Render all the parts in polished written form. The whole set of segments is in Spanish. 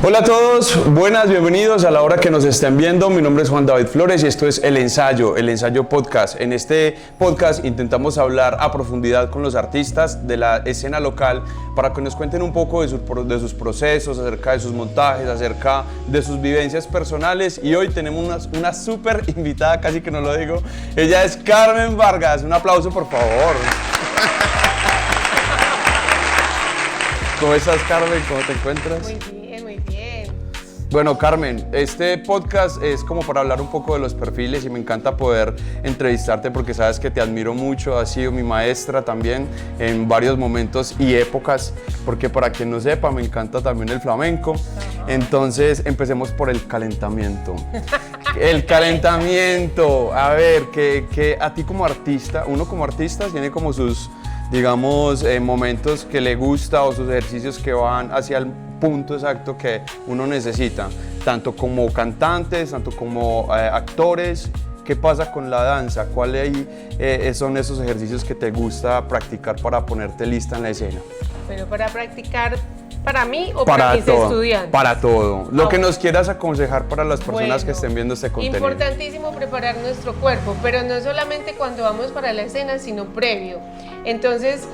Hola a todos, buenas, bienvenidos a la hora que nos estén viendo. Mi nombre es Juan David Flores y esto es El Ensayo Podcast. En este podcast intentamos hablar a profundidad con los artistas de la escena local para que nos cuenten un poco de sus procesos, acerca de sus montajes, acerca de sus vivencias personales. Y hoy tenemos una súper invitada, casi que no lo digo. Ella es Carmen Vargas. Un aplauso, por favor. ¿Cómo estás, Carmen? ¿Cómo te encuentras? Muy bien, muy bien. Bueno, Carmen, este podcast es como para hablar un poco de los perfiles y me encanta poder entrevistarte porque sabes que te admiro mucho, has sido mi maestra también en varios momentos y épocas, porque para quien no sepa, me encanta también el flamenco. Entonces, empecemos por el calentamiento. El calentamiento, a ver, que a ti como artista, uno como artista tiene como sus, digamos, momentos que le gusta o sus ejercicios que van hacia el punto exacto que uno necesita, tanto como cantantes, tanto como actores. ¿Qué pasa con la danza? ¿Cuáles son esos ejercicios que te gusta practicar para ponerte lista en la escena? Pero para practicar, ¿para mí o para mis estudiantes? Para todo. Lo que nos quieras aconsejar para las personas que estén viendo este contenido. Importantísimo preparar nuestro cuerpo, pero no solamente cuando vamos para la escena, sino previo. Entonces,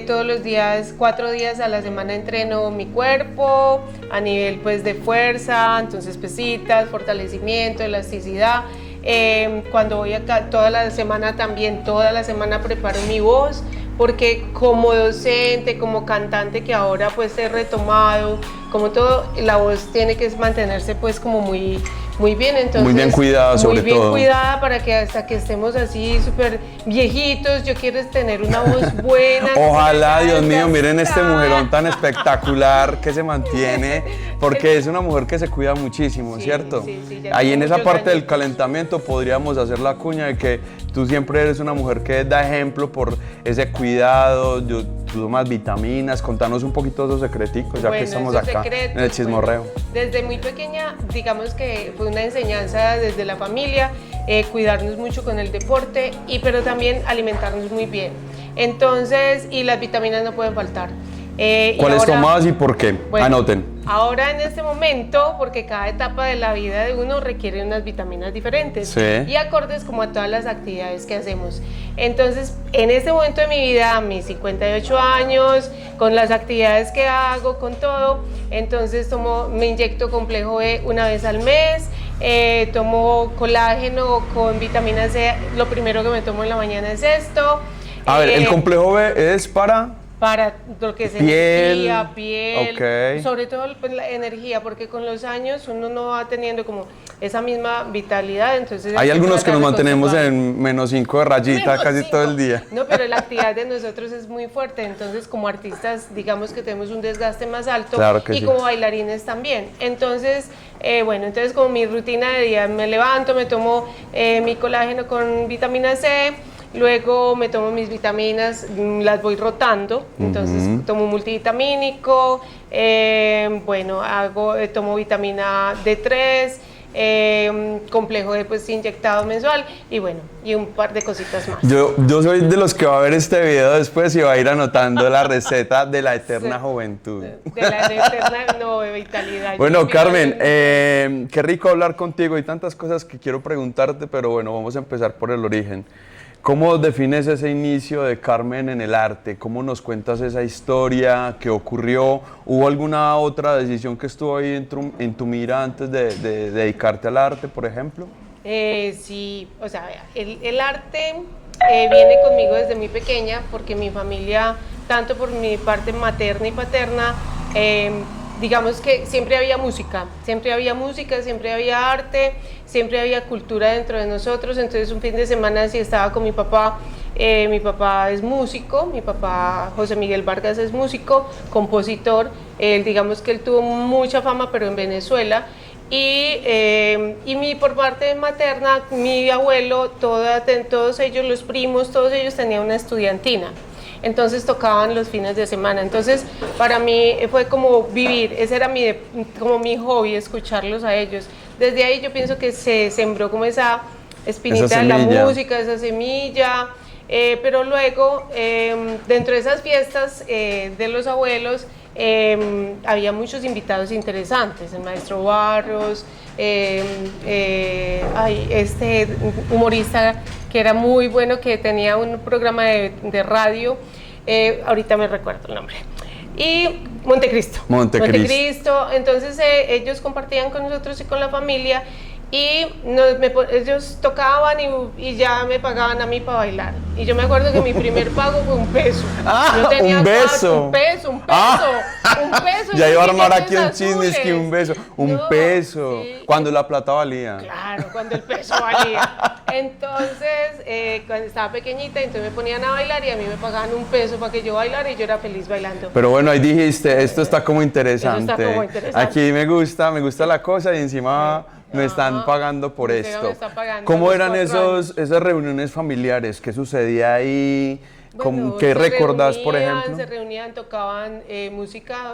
todos los días, 4 días a la semana entreno mi cuerpo a nivel pues de fuerza, entonces pesitas, fortalecimiento, elasticidad. Cuando voy acá toda la semana también, toda la semana preparo mi voz, porque como docente, como cantante que ahora pues he retomado, como todo, la voz tiene que mantenerse pues como muy bien, entonces muy bien cuidada, sobre todo. Muy bien cuidada para que hasta que estemos así súper viejitos, yo quiero tener una voz buena. Ojalá, Dios mío, miren este mujerón tan espectacular que se mantiene, porque es una mujer que se cuida muchísimo, sí, ¿cierto? Sí, ahí en esa parte del calentamiento podríamos hacer la cuña de que tú siempre eres una mujer que da ejemplo por ese cuidado, tú tomas vitaminas, contanos un poquito de esos secreticos, ya que estamos acá en el chismorreo. Bueno, desde muy pequeña, digamos que fue una enseñanza desde la familia, cuidarnos mucho con el deporte, pero también alimentarnos muy bien. Entonces, y las vitaminas no pueden faltar. ¿Cuáles tomabas y por qué? Bueno, anoten. Ahora en este momento, porque cada etapa de la vida de uno requiere unas vitaminas diferentes, sí, y acordes como a todas las actividades que hacemos. Entonces, en este momento de mi vida, a mis 58 años, con las actividades que hago, con todo, entonces me inyecto complejo B una vez al mes, tomo colágeno con vitamina C, lo primero que me tomo en la mañana es esto. A ver, el complejo B es para lo que es piel, energía, piel, okay, sobre todo pues, la energía, porque con los años uno no va teniendo como esa misma vitalidad, entonces... Hay algunos que nos mantenemos en -5 de rayita casi todo el día. No, pero la actividad de nosotros es muy fuerte, entonces como artistas digamos que tenemos un desgaste más alto, claro que y sí, como bailarines también. Entonces, bueno, entonces como mi rutina de día, me levanto, me tomo mi colágeno con vitamina C, luego me tomo mis vitaminas, las voy rotando, entonces tomo multivitamínico, bueno, tomo vitamina D3, complejo de pues inyectado mensual y bueno, y un par de cositas más. Yo soy de los que va a ver este video después y va a ir anotando la receta de la eterna juventud. De la eterna vitalidad. Bueno, Carmen, qué rico hablar contigo, hay tantas cosas que quiero preguntarte, pero bueno, vamos a empezar por el origen. ¿Cómo defines ese inicio de Carmen en el arte? ¿Cómo nos cuentas esa historia? ¿Qué ocurrió? ¿Hubo alguna otra decisión que estuvo ahí en tu mira antes de dedicarte al arte, por ejemplo? Sí, o sea, el arte viene conmigo desde muy pequeña porque mi familia, tanto por mi parte materna y paterna, digamos que siempre había música, siempre había arte, siempre había cultura dentro de nosotros. Entonces un fin de semana sí estaba con mi papá es músico, mi papá José Miguel Vargas es músico, compositor, digamos que él tuvo mucha fama pero en Venezuela. Y por parte materna, mi abuelo, todos ellos, los primos, todos ellos tenían una estudiantina. Entonces tocaban los fines de semana. Entonces para mí fue como vivir, ese era como mi hobby, escucharlos a ellos. Desde ahí yo pienso que se sembró como esa espinita de la música, esa semilla. pero luego, dentro de esas fiestas de los abuelos, había muchos invitados interesantes, el maestro Barros, este humorista que era muy bueno, que tenía un programa de radio, ahorita me recuerdo el nombre, y Montecristo. Entonces ellos compartían con nosotros y con la familia, y ellos tocaban y ya me pagaban a mí para bailar. Y yo me acuerdo que mi primer pago fue $1. Yo tenía un beso. Un peso. Ya iba a armar aquí un chisme, es que un beso. Un peso. Sí. Cuando la plata valía. Claro, cuando el peso valía. Entonces, cuando estaba pequeñita, entonces me ponían a bailar y a mí me pagaban $1 para que yo bailara y yo era feliz bailando. Pero bueno, ahí dijiste, esto está como interesante. Aquí me gusta la cosa y encima... Me están pagando por esto. ¿Cómo eran esas reuniones familiares? ¿Qué sucedía ahí? Bueno, ¿qué recordás, por ejemplo? Se reunían, tocaban música,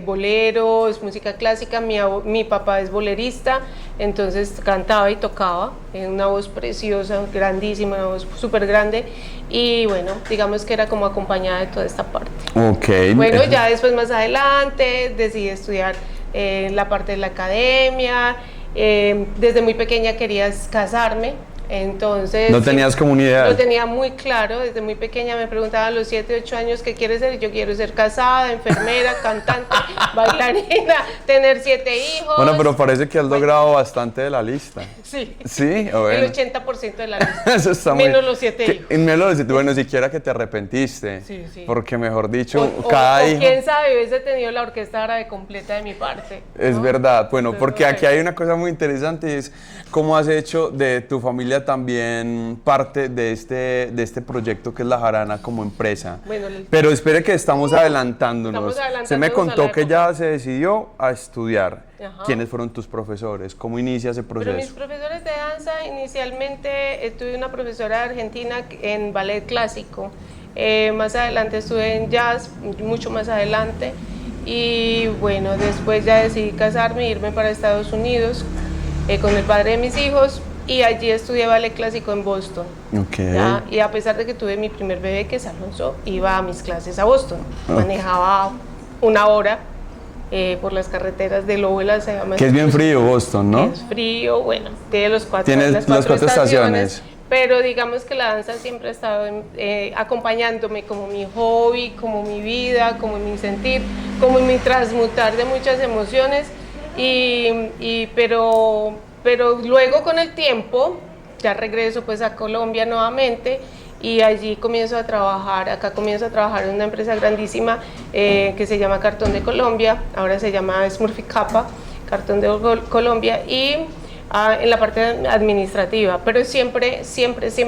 boleros, música clásica. Mi papá es bolerista, entonces cantaba y tocaba, una voz preciosa, grandísima, una voz súper grande. Y bueno, digamos que era como acompañada de toda esta parte. Okay. Bueno, ya después más adelante decidí estudiar la parte de la academia. Desde muy pequeña quería casarme, entonces... ¿No tenías comunidad? Lo tenía muy claro, desde muy pequeña me preguntaban a los 7, 8 años qué quieres ser. Yo quiero ser casada, enfermera, cantante, bailarina, tener 7 hijos. Bueno, pero parece que has logrado bastante de la lista. Sí. ¿Sí? Bueno. El 80% de la lista. Eso está menos los 7 hijos. Menos los 7, bueno, siquiera que te arrepentiste. Sí, sí. Porque mejor dicho, cada hijo... quién sabe, hubiese tenido la orquesta árabe completa de mi parte, ¿no? Es verdad, bueno, porque aquí hay una cosa muy interesante y es cómo has hecho de tu familia también parte de este proyecto que es La Jarana como empresa. Bueno, pero espere que estamos adelantándonos. Se me contó que ya se decidió a estudiar. Ajá. ¿Quiénes fueron tus profesores? ¿Cómo inicia ese proceso? Pero mis profesores de danza, inicialmente tuve una profesora argentina en ballet clásico. Más adelante estuve en jazz, mucho más adelante. Y bueno, después ya decidí casarme e irme para Estados Unidos con el padre de mis hijos. Y allí estudié ballet clásico en Boston. Okay. ¿Ya? Y a pesar de que tuve mi primer bebé, que es Alonso, iba a mis clases a Boston. Manejaba 1 hora por las carreteras de Lowell. Que es bien frío Boston, ¿no? Es frío, bueno, tiene las 4 estaciones. Pero digamos que la danza siempre ha estado acompañándome como mi hobby, como mi vida, como mi sentir, como mi transmutar de muchas emociones. Pero luego con el tiempo ya regreso pues a Colombia nuevamente y allí comienzo a trabajar en una empresa grandísima que se llama Cartón de Colombia, ahora se llama Smurfy Kappa, Cartón de Colombia, y en la parte administrativa, pero siempre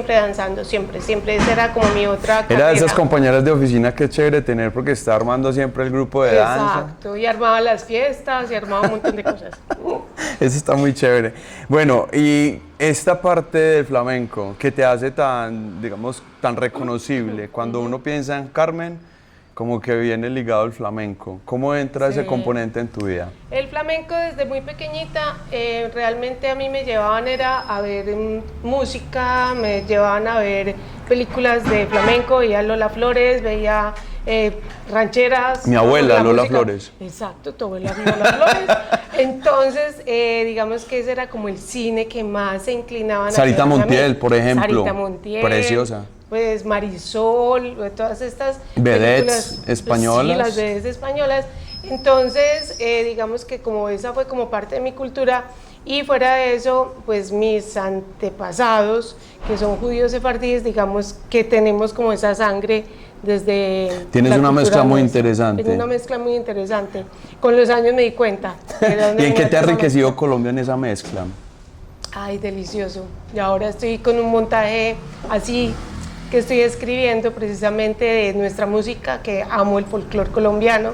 danzando, siempre, esa era como mi otra carrera. Era de esas compañeras de oficina que es chévere tener porque está armando siempre el grupo de danza. Exacto, y armaba las fiestas y armaba un montón de cosas. Eso está muy chévere. Bueno, y esta parte del flamenco que te hace tan, digamos, tan reconocible, cuando uno piensa en Carmen, como que viene ligado al flamenco. ¿Cómo entra ese componente en tu vida? El flamenco desde muy pequeñita, realmente a mí me llevaban a ver música, me llevaban a ver películas de flamenco, veía Lola Flores, veía rancheras. Mi abuela, Lola Flores. Exacto, tu abuela Lola Flores. Entonces, digamos que ese era como el cine que más se inclinaban. Sarita Montiel, por ejemplo. Sarita Montiel. Preciosa. Pues Marisol, todas estas vedettes españolas. Sí, las vedettes españolas. Entonces, digamos que como esa fue como parte de mi cultura, y fuera de eso, pues mis antepasados, que son judíos sefardíes, digamos que tenemos como esa sangre desde... Tienes una mezcla muy interesante. Tengo una mezcla muy interesante. Con los años me di cuenta. ¿Y en qué te ha enriquecido Colombia en esa mezcla? Ay, delicioso. Y ahora estoy con un montaje así, que estoy escribiendo precisamente de nuestra música, que amo el folclore colombiano,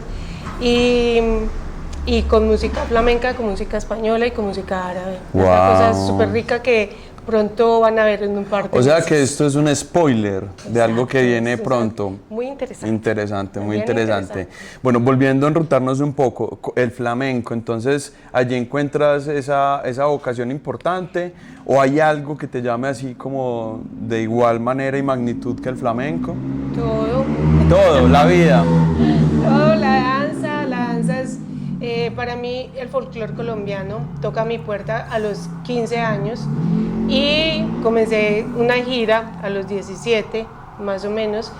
y con música flamenca, con música española y con música árabe. Wow. Una cosa súper rica que pronto van a ver en un par de O sea meses. que esto es un spoiler de algo que viene Exacto. pronto. Muy interesante. Interesante, muy Bien interesante. Bueno, volviendo a enrutarnos un poco, el flamenco, entonces, ¿allí encuentras esa vocación importante o hay algo que te llame así como de igual manera y magnitud que el flamenco? Todo. Todo, la vida. Todo, la danza es, para mí el folclore colombiano toca a mi puerta a los 15 años y comencé una gira a los 17, más o menos,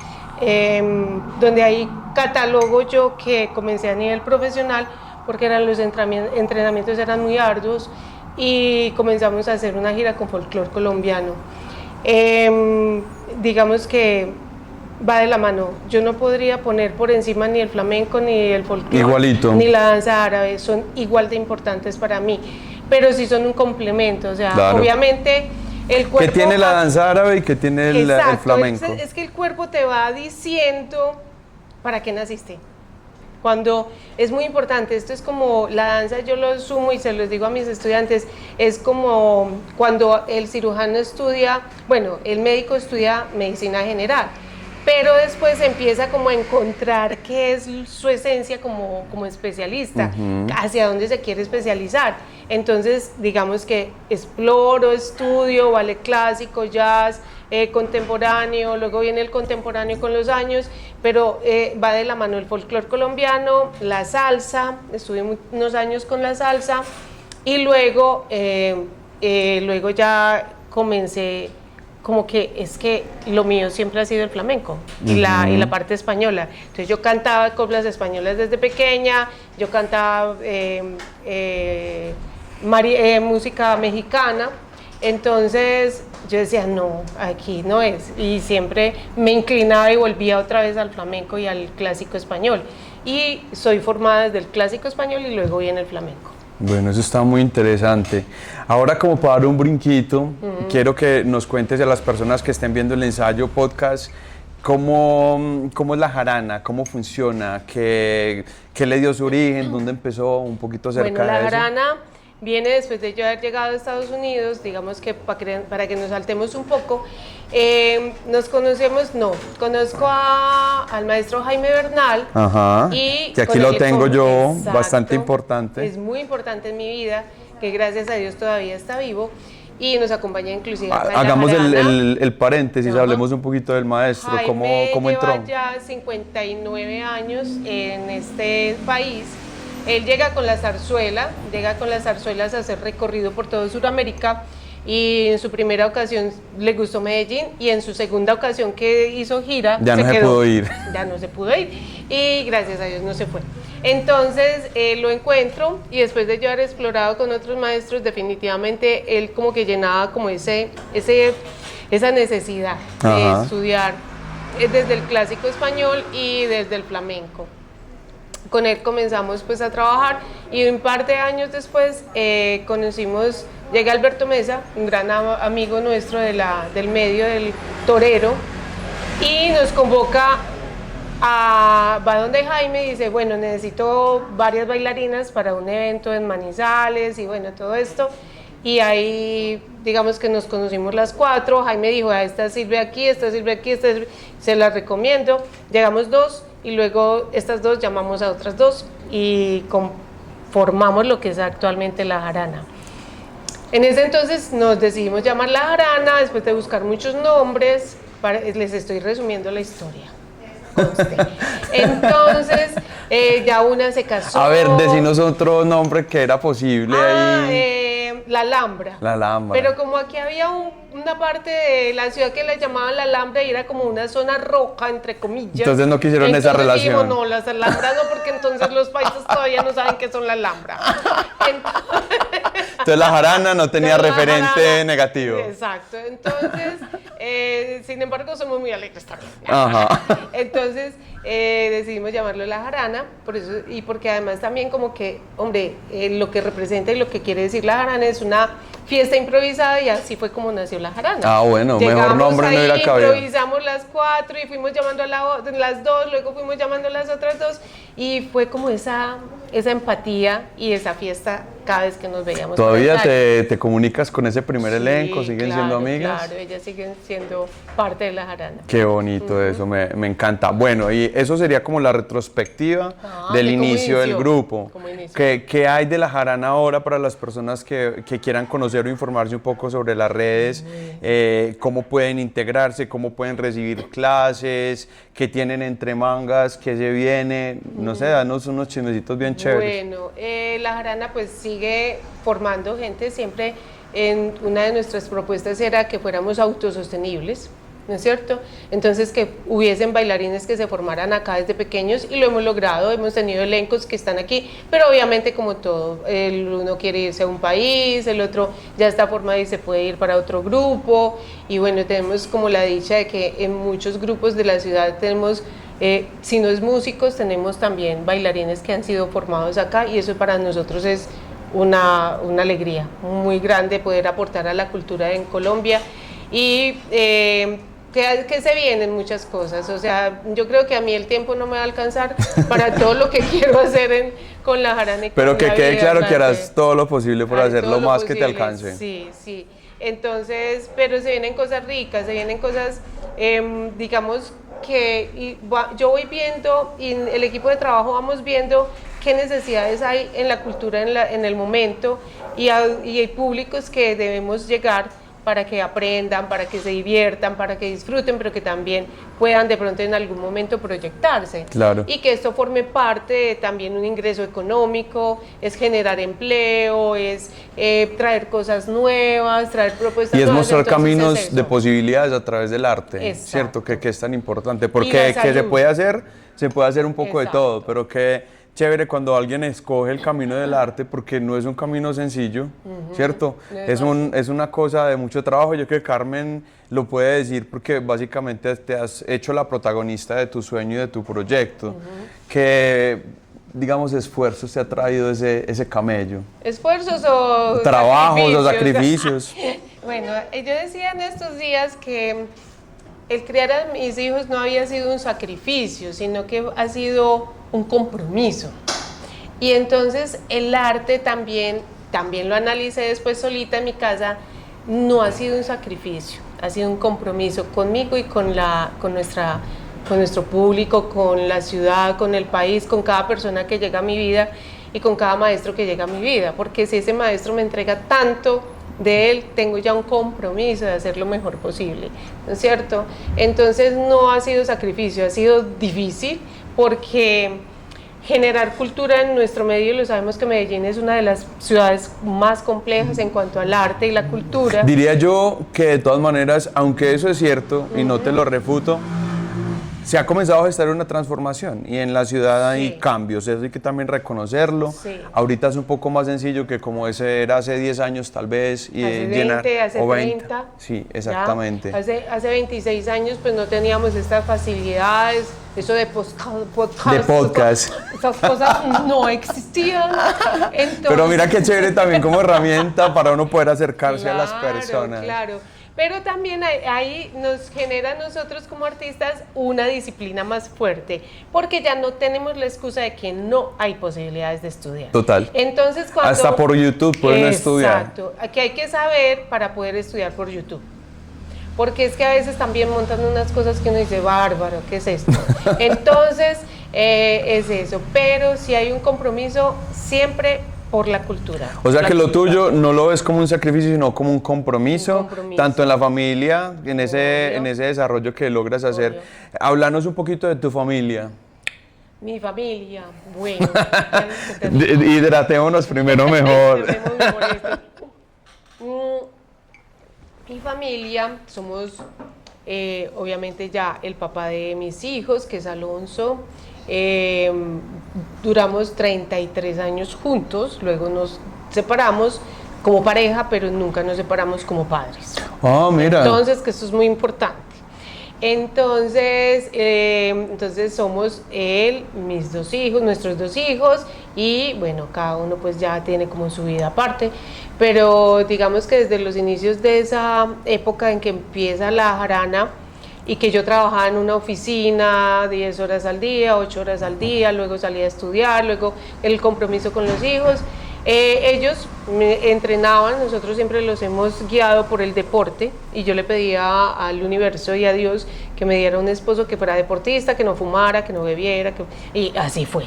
donde ahí catalogo yo que comencé a nivel profesional porque los entrenamientos eran muy arduos y comenzamos a hacer una gira con folclore colombiano. Digamos que va de la mano. Yo no podría poner por encima ni el flamenco, ni el folclore, Igualito. ni la danza árabe. Son igual de importantes para mí, pero sí son un complemento. O sea, Claro. obviamente el cuerpo... ¿Qué tiene la danza árabe y qué tiene el Exacto, flamenco? es que el cuerpo te va diciendo para qué naciste. Cuando es muy importante, esto es como la danza, yo lo sumo y se los digo a mis estudiantes, es como cuando el cirujano estudia, bueno, el médico estudia medicina general, pero después empieza como a encontrar qué es su esencia como especialista, hacia dónde se quiere especializar. Entonces, digamos que exploro, estudio, ballet clásico, jazz, contemporáneo, luego viene el contemporáneo con los años, pero va de la mano el folclore colombiano, la salsa, estuve unos años con la salsa y luego ya comencé como que es que lo mío siempre ha sido el flamenco y la parte española. Entonces yo cantaba coplas españolas desde pequeña, yo cantaba música mexicana, entonces yo decía, no, aquí no es, y siempre me inclinaba y volvía otra vez al flamenco y al clásico español, y soy formada desde el clásico español y luego viene el flamenco. Bueno, eso está muy interesante. Ahora, como para dar un brinquito, quiero que nos cuentes a las personas que estén viendo el ensayo podcast cómo es la jarana, cómo funciona, qué le dio su origen, dónde empezó, un poquito acerca Bueno, la de eso. jarana viene después de yo haber llegado a Estados Unidos, digamos que para que nos saltemos un poco. Nos conocemos, conozco al maestro Jaime Bernal. Ajá, Y que aquí con lo él tengo yo, exacto, bastante importante. Es muy importante en mi vida, que gracias a Dios todavía está vivo y nos acompaña inclusive acá en la Hagamos jarana. el paréntesis, Ajá. hablemos un poquito del maestro, Jaime cómo entró. lleva ya 59 años en este país. Él llega con las zarzuelas a hacer recorrido por todo Sudamérica y en su primera ocasión le gustó Medellín y en su segunda ocasión que hizo gira Ya no se quedó. pudo ir. Ya no se pudo ir y gracias a Dios no se fue. Entonces lo encuentro y después de yo haber explorado con otros maestros, definitivamente él como que llenaba como esa necesidad de estudiar desde el clásico español y desde el flamenco. Con él comenzamos pues a trabajar y un par de años después llega Alberto Mesa, un gran amigo nuestro del medio, del torero, y nos convoca va donde Jaime y dice, bueno, necesito varias bailarinas para un evento en Manizales y bueno, todo esto. Y ahí, digamos que nos conocimos las cuatro. Jaime dijo, esta sirve aquí, se las recomiendo. Llegamos dos y luego estas dos llamamos a otras dos y formamos lo que es actualmente la jarana. En ese entonces nos decidimos llamar la jarana, después de buscar muchos nombres, les estoy resumiendo la historia. Entonces, ya una se casó. A ver, decinos otro nombre que era posible ahí. La Alhambra. La Alhambra. Pero como aquí había una parte de la ciudad que la llamaban la Alhambra y era como una zona roja, entre comillas. Entonces no quisieron esa relación. Dijimos, no, las Alhambras no, porque entonces los países todavía no saben qué son la Alhambra. Entonces la jarana no tenía referente negativo. Exacto. Entonces, sin embargo, somos muy alegres también. Ajá. Entonces, decidimos llamarlo la jarana, por eso, y porque además también como que, hombre, lo que representa y lo que quiere decir la jarana es una fiesta improvisada y así fue como nació la jarana. Ah, bueno, mejor nombre no hubiera cabido. Improvisamos las cuatro y fuimos llamando a las dos, luego fuimos llamando a las otras dos y fue como esa empatía y esa fiesta cada vez que nos veíamos. ¿Todavía te comunicas con ese primer elenco? ¿Siguen claro, siendo amigas? Claro, ellas siguen siendo parte de la jarana. Qué bonito eso, me encanta. Bueno, y eso sería como la retrospectiva del inicio del grupo. ¿Qué hay de la jarana ahora para las personas que quieran conocer o informarse un poco sobre las redes? ¿Cómo pueden integrarse? ¿Cómo pueden recibir clases? ¿Qué tienen entre mangas? ¿Qué se viene? No sé, danos unos chismecitos bien chéveres. Bueno, la jarana pues sigue formando gente. Siempre una de nuestras propuestas era que fuéramos autosostenibles, ¿no es cierto? Entonces que hubiesen bailarines que se formaran acá desde pequeños, y lo hemos logrado. Hemos tenido elencos que están aquí, pero obviamente como todo, el uno quiere irse a un país, el otro ya está formado y se puede ir para otro grupo, y bueno, tenemos como la dicha de que en muchos grupos de la ciudad tenemos, si no es músicos, tenemos también bailarines que han sido formados acá, y eso para nosotros es una alegría muy grande poder aportar a la cultura en Colombia. Y que se vienen muchas cosas. O sea, yo creo que a mí el tiempo no me va a alcanzar para todo lo que quiero hacer con la jarana. Pero que quede claro que harás todo lo posible por hacer lo más que te alcance. Sí, sí. Entonces, pero se vienen cosas ricas, se vienen cosas, digamos, que yo voy viendo, y el equipo de trabajo vamos viendo qué necesidades hay en la cultura en el momento, y hay públicos que debemos llegar para que aprendan, para que se diviertan, para que disfruten, pero que también puedan de pronto en algún momento proyectarse. Claro. Y que esto forme parte de también un ingreso económico, es generar empleo, es traer cosas nuevas, traer propuestas nuevas. Y es mostrar caminos de posibilidades a través del arte. Exacto. ¿Cierto? Que es tan importante, porque que se puede hacer un poco de todo, pero que chévere cuando alguien escoge el camino del arte, porque no es un camino sencillo, ¿cierto? Es una cosa de mucho trabajo. Yo creo que Carmen lo puede decir, porque básicamente te has hecho la protagonista de tu sueño y de tu proyecto. ¿Qué, digamos, esfuerzos te ha traído ese camello? ¿Esfuerzos o trabajos o sacrificios? Bueno, yo decía en estos días que el criar a mis hijos no había sido un sacrificio, sino que ha sido un compromiso. Y entonces el arte también lo analicé después solita en mi casa. No ha sido un sacrificio, ha sido un compromiso conmigo y con nuestro público, con la ciudad, con el país, con cada persona que llega a mi vida y con cada maestro que llega a mi vida, porque si ese maestro me entrega tanto de él, tengo ya un compromiso de hacer lo mejor posible, ¿no es cierto? Entonces no ha sido sacrificio, ha sido difícil, porque generar cultura en nuestro medio, lo sabemos que Medellín es una de las ciudades más complejas en cuanto al arte y la cultura. Diría yo que de todas maneras, aunque eso es cierto y no te lo refuto, se ha comenzado a gestar una transformación, y en la ciudad hay cambios, eso hay que también reconocerlo. Sí. Ahorita es un poco más sencillo que como ese era hace 10 años tal vez, y hace 20, llenar, hace o 20. Sí, exactamente. Hace 26 años pues no teníamos estas facilidades, eso de podcast. Esas cosas no existían. Entonces, pero mira qué chévere también como herramienta para uno poder acercarse a las personas. Claro. Pero también ahí nos genera a nosotros como artistas una disciplina más fuerte, porque ya no tenemos la excusa de que no hay posibilidades de estudiar. Total. Entonces, hasta por YouTube pueden estudiar. Exacto. Aquí hay que saber para poder estudiar por YouTube. Porque es que a veces también montan unas cosas que uno dice, bárbaro, ¿qué es esto? Entonces, es eso. Pero si hay un compromiso siempre por la cultura. O sea que lo tuyo no lo ves como un sacrificio, sino como un compromiso, tanto en la familia, en ese desarrollo que logras hacer. Háblanos un poquito de tu familia. Mi familia, bueno. Hidratémonos primero mejor. Mi familia, somos obviamente ya el papá de mis hijos, que es Alonso. Duramos 33 años juntos, luego nos separamos como pareja, pero nunca nos separamos como padres. Ah, mira. Entonces, que esto es muy importante. Entonces somos él, mis dos hijos, nuestros dos hijos, y bueno, cada uno pues ya tiene como su vida aparte, pero digamos que desde los inicios de esa época en que empieza la jarana, y que yo trabajaba en una oficina 10 horas al día, 8 horas al día, luego salía a estudiar, luego el compromiso con los hijos, Ellos me entrenaban, nosotros siempre los hemos guiado por el deporte y yo le pedía al universo y a Dios que me diera un esposo que fuera deportista, que no fumara, que no bebiera, y así fue.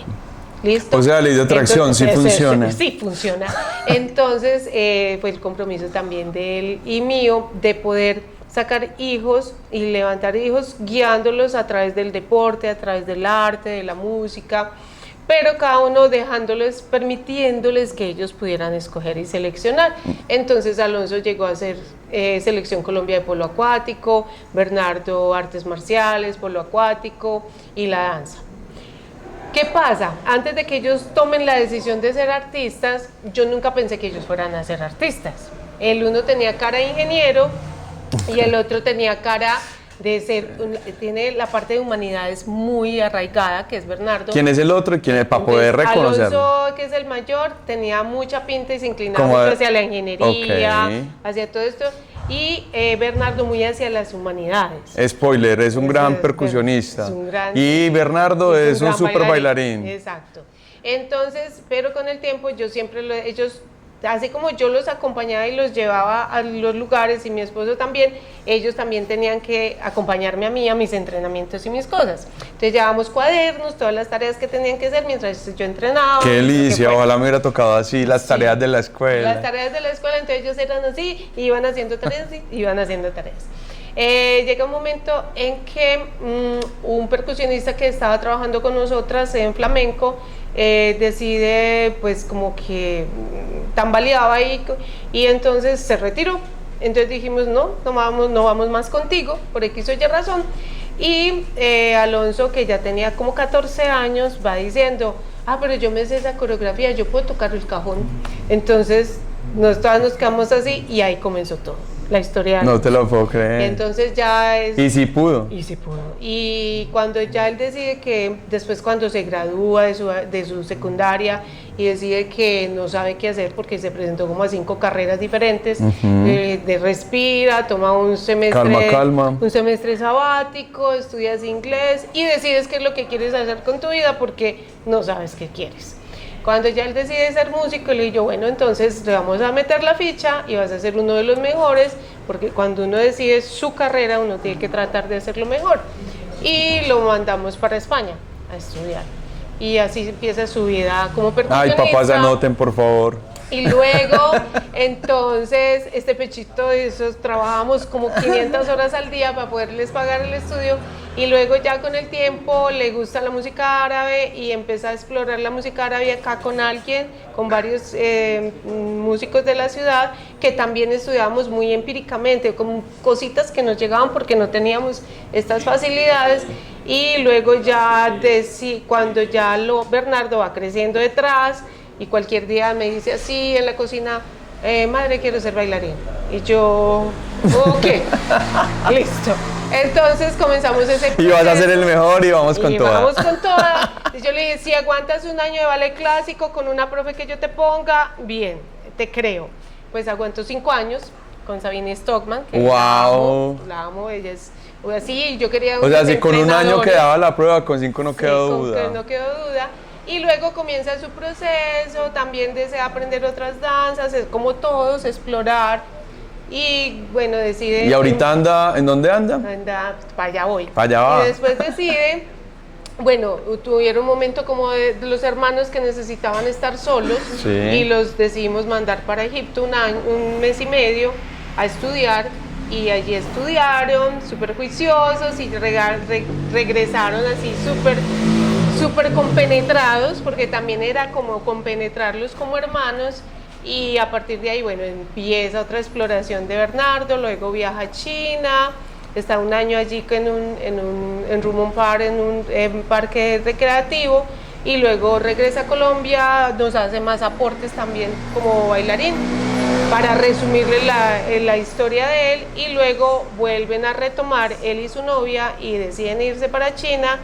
¿Listo? O sea, ley de atracción, sí funciona. Sí funciona. Entonces fue el compromiso también de él y mío de poder sacar hijos y levantar hijos guiándolos a través del deporte, a través del arte, de la música, pero cada uno dejándoles, permitiéndoles que ellos pudieran escoger y seleccionar. Entonces Alonso llegó a ser Selección Colombia de polo acuático, Bernardo artes marciales, polo acuático y la danza. ¿Qué pasa? Antes de que ellos tomen la decisión de ser artistas, yo nunca pensé que ellos fueran a ser artistas. El uno tenía cara de ingeniero y el otro tenía cara de ser, tiene la parte de humanidades muy arraigada, que es Bernardo. ¿Quién es el otro y quién es para poder reconocerlo? Alonso, que es el mayor, tenía mucha pinta y se inclinaba mucho hacia la ingeniería, hacia todo esto. Y Bernardo muy hacia las humanidades. Spoiler, es un gran percusionista. Es un gran, y Bernardo es un súper bailarín. Exacto. Entonces, pero con el tiempo yo siempre, ellos, así como yo los acompañaba y los llevaba a los lugares y mi esposo también, ellos también tenían que acompañarme a mí, a mis entrenamientos y mis cosas. Entonces llevábamos cuadernos, todas las tareas que tenían que hacer mientras yo entrenaba. ¡Qué delicia! Ojalá me hubiera tocado así las tareas de la escuela. Las tareas de la escuela, entonces ellos eran así, iban haciendo tareas y iban haciendo tareas. Llega un momento en que un percusionista que estaba trabajando con nosotras en flamenco decide, pues como que tambaleaba y entonces se retiró. Entonces dijimos, no vamos más contigo, por X o Y razón. Y Alonso, que ya tenía como 14 años, va diciendo, pero yo me sé esa coreografía, yo puedo tocar el cajón. Entonces todas nos quedamos así y ahí comenzó todo. La historia. No te lo puedo creer. Entonces ya es... ¿Y si pudo? Y si pudo. Y cuando ya él decide que, después cuando se gradúa de su secundaria y decide que no sabe qué hacer porque se presentó como a 5 carreras diferentes, de respira, toma un semestre... Calma. Un semestre sabático, estudias inglés y decides qué es lo que quieres hacer con tu vida porque no sabes qué quieres. Cuando ya él decide ser músico, le digo, bueno, entonces le vamos a meter la ficha y vas a ser uno de los mejores, porque cuando uno decide su carrera, uno tiene que tratar de hacerlo mejor. Y lo mandamos para España a estudiar. Y así empieza su vida como percusionista. Ay, papás, anoten, por favor. Y luego, entonces, este pechito de esos, trabajábamos como 500 horas al día para poderles pagar el estudio. Y luego ya con el tiempo le gusta la música árabe y empieza a explorar la música árabe acá con alguien, con varios músicos de la ciudad, que también estudiábamos muy empíricamente, con cositas que nos llegaban porque no teníamos estas facilidades. Y luego ya, cuando ya Bernardo va creciendo detrás, y cualquier día me dice así en la cocina, madre, quiero ser bailarín. Y yo, ok, listo. Entonces comenzamos ese proceso. Y vas a ser el mejor y vamos con toda. Vamos con toda. Y yo le dije, si aguantas un año de ballet clásico con una profe que yo te ponga, bien, te creo. Pues aguanto 5 años con Sabine Stockman. Que wow. La amo, ella es así, yo quería... O sea, si con un año quedaba la prueba, con 5 no quedó duda. No quedó duda. Y luego comienza su proceso, también desea aprender otras danzas, es como todos, explorar. Y bueno, decide... ¿Y ahorita anda, en dónde anda? Anda, para allá voy. Para allá va. Y después decide, bueno, tuvieron un momento como de los hermanos que necesitaban estar solos, sí. Y los decidimos mandar para Egipto un mes y medio a estudiar. Y allí estudiaron, súper juiciosos, y regresaron así súper compenetrados, porque también era como compenetrarlos como hermanos. Y a partir de ahí, bueno, empieza otra exploración de Bernardo, luego viaja a China, está un año allí en Rumont Park, en un parque recreativo, y luego regresa a Colombia, nos hace más aportes también como bailarín, para resumirle la historia de él, y luego vuelven a retomar él y su novia y deciden irse para China.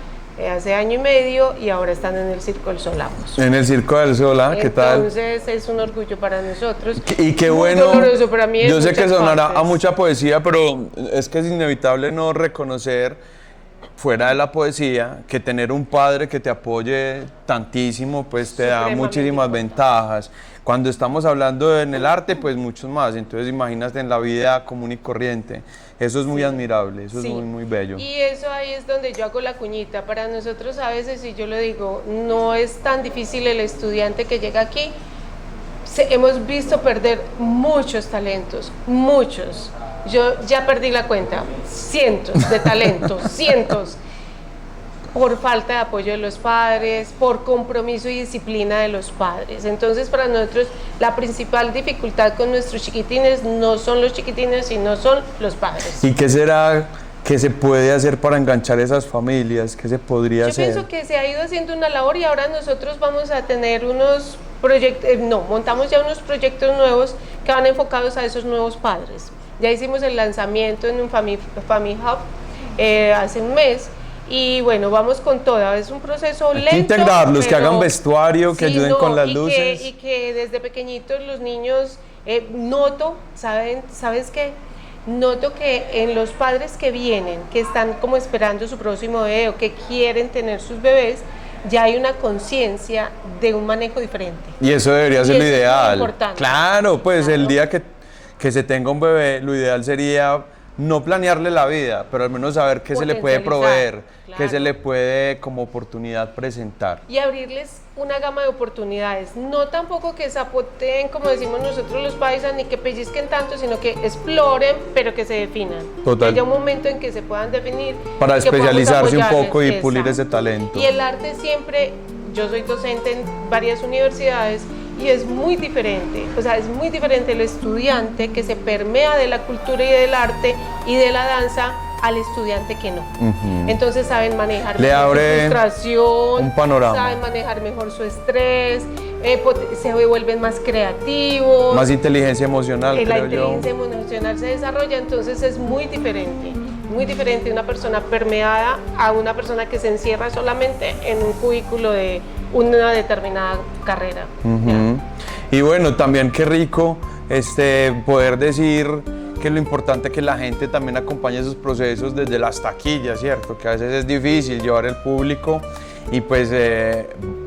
Hace año y medio y ahora están en el Circo del Sol ambos. En el Circo del Sol, ¿qué tal? Entonces es un orgullo para nosotros. Y qué muy bueno. Doloroso para mí. Yo sé que sonará a mucha poesía, pero es que es inevitable no reconocer fuera de la poesía, que tener un padre que te apoye tantísimo, pues te da Supremamente muchísimas importante. ventajas. Cuando estamos hablando en el arte, pues muchos más. Entonces imagínate en la vida común y corriente. Eso es muy Sí. admirable, eso es Sí. muy, muy bello. Y eso ahí es donde yo hago la cuñita. Para nosotros a veces, y yo lo digo, no es tan difícil el estudiante que llega aquí. Hemos visto perder muchos talentos, muchos. Yo ya perdí la cuenta, cientos de talentos, cientos, por falta de apoyo de los padres, por compromiso y disciplina de los padres. Entonces, para nosotros, la principal dificultad con nuestros chiquitines no son los chiquitines, sino son los padres. ¿Y qué será que se puede hacer para enganchar esas familias? ¿Qué se podría Yo hacer? pienso que se ha ido haciendo una labor y ahora nosotros vamos a tener unos proyectos, montamos ya unos proyectos nuevos que van enfocados a esos nuevos padres. Ya hicimos el lanzamiento en un Family Hub hace un mes. Y bueno, vamos con toda, es un proceso Hay lento. que integrarlos, que pero- hagan vestuario, que Sí, ayuden no, con las y luces. y que desde pequeñitos los niños, ¿sabes qué? Noto que en los padres que vienen, que están como esperando su próximo bebé o que quieren tener sus bebés, ya hay una conciencia de un manejo diferente. Y eso debería ser Y lo eso es muy ideal. importante. Claro, pues el Claro. día que se tenga un bebé, lo ideal sería no planearle la vida, pero al menos saber qué se le puede proveer, Potencializar, qué se claro. le puede como oportunidad presentar. Y abrirles una gama de oportunidades, no tampoco que zapoteen, como decimos nosotros los paisas, ni que pellizquen tanto, sino que exploren, pero que se definan. Total. Que haya un momento en que se puedan definir. Para y que podamos especializarse un apoyarles. poco y pulir Exacto. ese talento. Y el arte siempre, yo soy docente en varias universidades y es muy diferente, o sea, es muy diferente el estudiante que se permea de la cultura y del arte y de la danza al estudiante que no. Ujú. Entonces saben manejar Le mejor abre su frustración, un panorama. saben manejar mejor su estrés, se vuelven más creativos. Más inteligencia emocional, La creo yo. inteligencia emocional se desarrolla, entonces es muy diferente una persona permeada a una persona que se encierra solamente en un cubículo de una determinada carrera. Ujú. Y bueno, también qué rico poder decir que lo importante es que la gente también acompañe esos procesos desde las taquillas, ¿cierto? Que a veces es difícil llevar el público y pues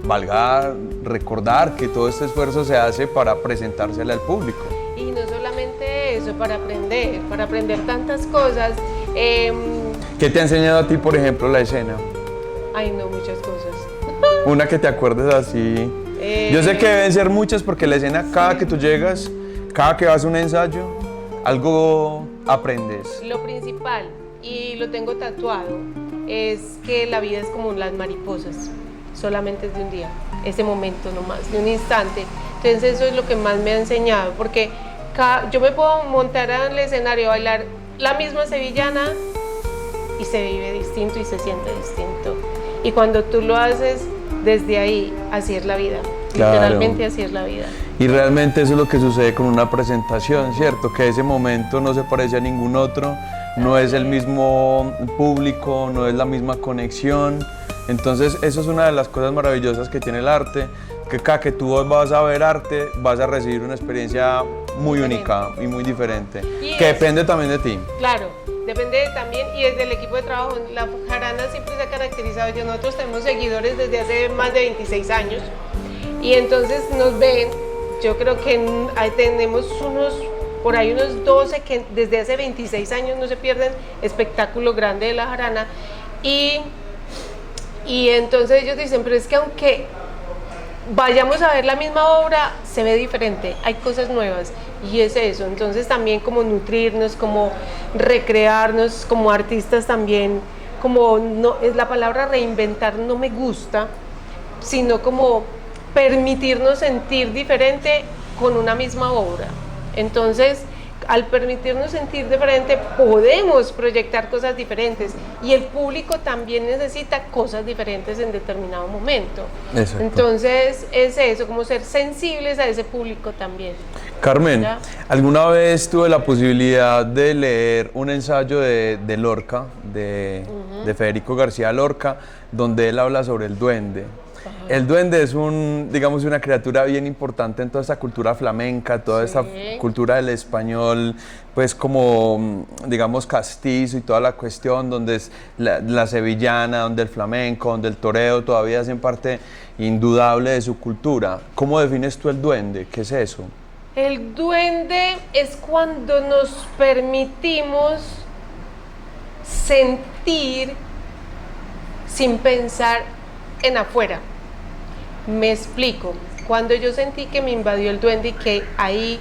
valga recordar que todo este esfuerzo se hace para presentársela al público. Y no solamente eso, para aprender tantas cosas. ¿Qué te ha enseñado a ti, por ejemplo, la escena? Ay, no, muchas cosas. Una que te acuerdes así. Yo sé que deben ser muchas porque la escena, cada que tú llegas, cada que vas a un ensayo, algo aprendes. Lo principal, y lo tengo tatuado, es que la vida es como las mariposas, solamente es de un día, ese momento nomás, de un instante. Entonces eso es lo que más me ha enseñado, porque yo me puedo montar en el escenario, bailar la misma sevillana y se vive distinto y se siente distinto. Y cuando tú lo haces desde ahí, así es la vida, Claro. literalmente así es la vida. Y realmente eso es lo que sucede con una presentación, ¿cierto? Que ese momento no se parece a ningún otro, no es el mismo público, no es la misma conexión. Entonces eso es una de las cosas maravillosas que tiene el arte, que cada que tú vas a ver arte vas a recibir una experiencia muy única y muy diferente, Y que es- depende también de ti. Claro, depende también y desde el equipo de trabajo. La jarana siempre se ha caracterizado, nosotros tenemos seguidores desde hace más de 26 años y entonces nos ven, yo creo que ahí tenemos por ahí unos 12 que desde hace 26 años no se pierden espectáculo grande de la jarana y entonces ellos dicen, pero es que aunque vayamos a ver la misma obra, se ve diferente, hay cosas nuevas y es eso, entonces también como nutrirnos, como recrearnos como artistas también, como no es la palabra reinventar no me gusta, sino como permitirnos sentir diferente con una misma obra. Entonces, al permitirnos sentir diferente, podemos proyectar cosas diferentes y el público también necesita cosas diferentes en determinado momento. Exacto. Entonces, es eso, como ser sensibles a ese público también. Carmen, ¿Ya? alguna vez tuve la posibilidad de leer un ensayo de Lorca, de Federico García Lorca, donde él habla sobre el duende. El duende es digamos, una criatura bien importante en toda esta cultura flamenca, toda esta cultura del español, pues como, digamos, castizo y toda la cuestión, donde es la sevillana, donde el flamenco, donde el toreo todavía hacen parte indudable de su cultura. ¿Cómo defines tú el duende? ¿Qué es eso? El duende es cuando nos permitimos sentir sin pensar en afuera. Me explico. Cuando yo sentí que me invadió el duende y que ahí...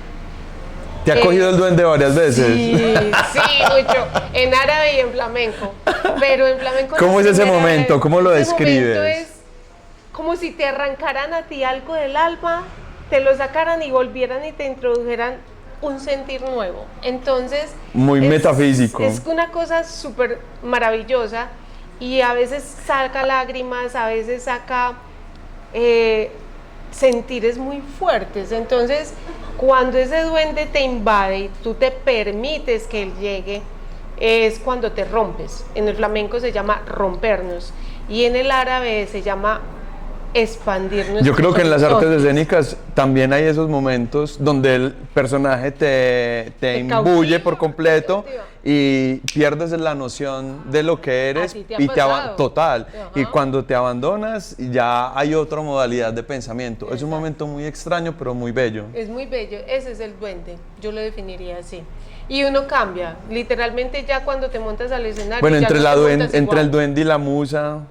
¿Te ha cogido el duende varias veces? Sí, mucho. En árabe y en flamenco. Pero en flamenco... ¿Cómo es ese momento? ¿Cómo lo describes? Ese momento es como si te arrancaran a ti algo del alma, te lo sacaran y volvieran y te introdujeran un sentir nuevo. Entonces... Muy metafísico. Es una cosa súper maravillosa y a veces saca lágrimas, a veces saca sentires muy fuertes. Entonces, cuando ese duende te invade y tú te permites que él llegue, es cuando te rompes. En el flamenco se llama rompernos y en el árabe se llama expandirnos. Yo creo que en las artes escénicas también hay esos momentos donde el personaje te imbuye por completo y pierdes la noción de lo que eres y total. Y cuando te abandonas ya hay otra modalidad de pensamiento. Exacto. Es un momento muy extraño pero muy bello. Es muy bello, ese es el duende, yo lo definiría así. Y uno cambia, literalmente ya cuando te montas al escenario. Bueno, entre el duende y la musa,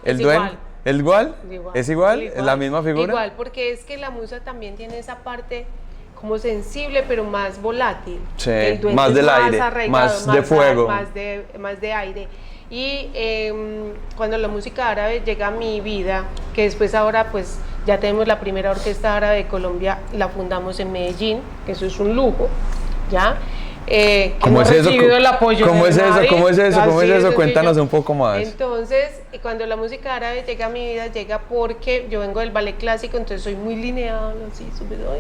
el duende. Igual. ¿Es igual? ¿Es igual? ¿Es la misma figura? Igual, porque es que la musa también tiene esa parte como sensible, pero más volátil. Sí, más del aire, más de fuego. Más de aire. Y cuando la música árabe llega a mi vida, que después ahora pues ya tenemos la primera orquesta árabe de Colombia, la fundamos en Medellín, que eso es un lujo, ¿ya? ¿Cómo es eso? El apoyo ¿Cómo es eso? ¿Cómo es eso? ¿Cómo es eso? Cuéntanos un poco más. Entonces, cuando la música árabe llega a mi vida, llega porque yo vengo del ballet clásico, entonces soy muy lineal, así, súper hoy.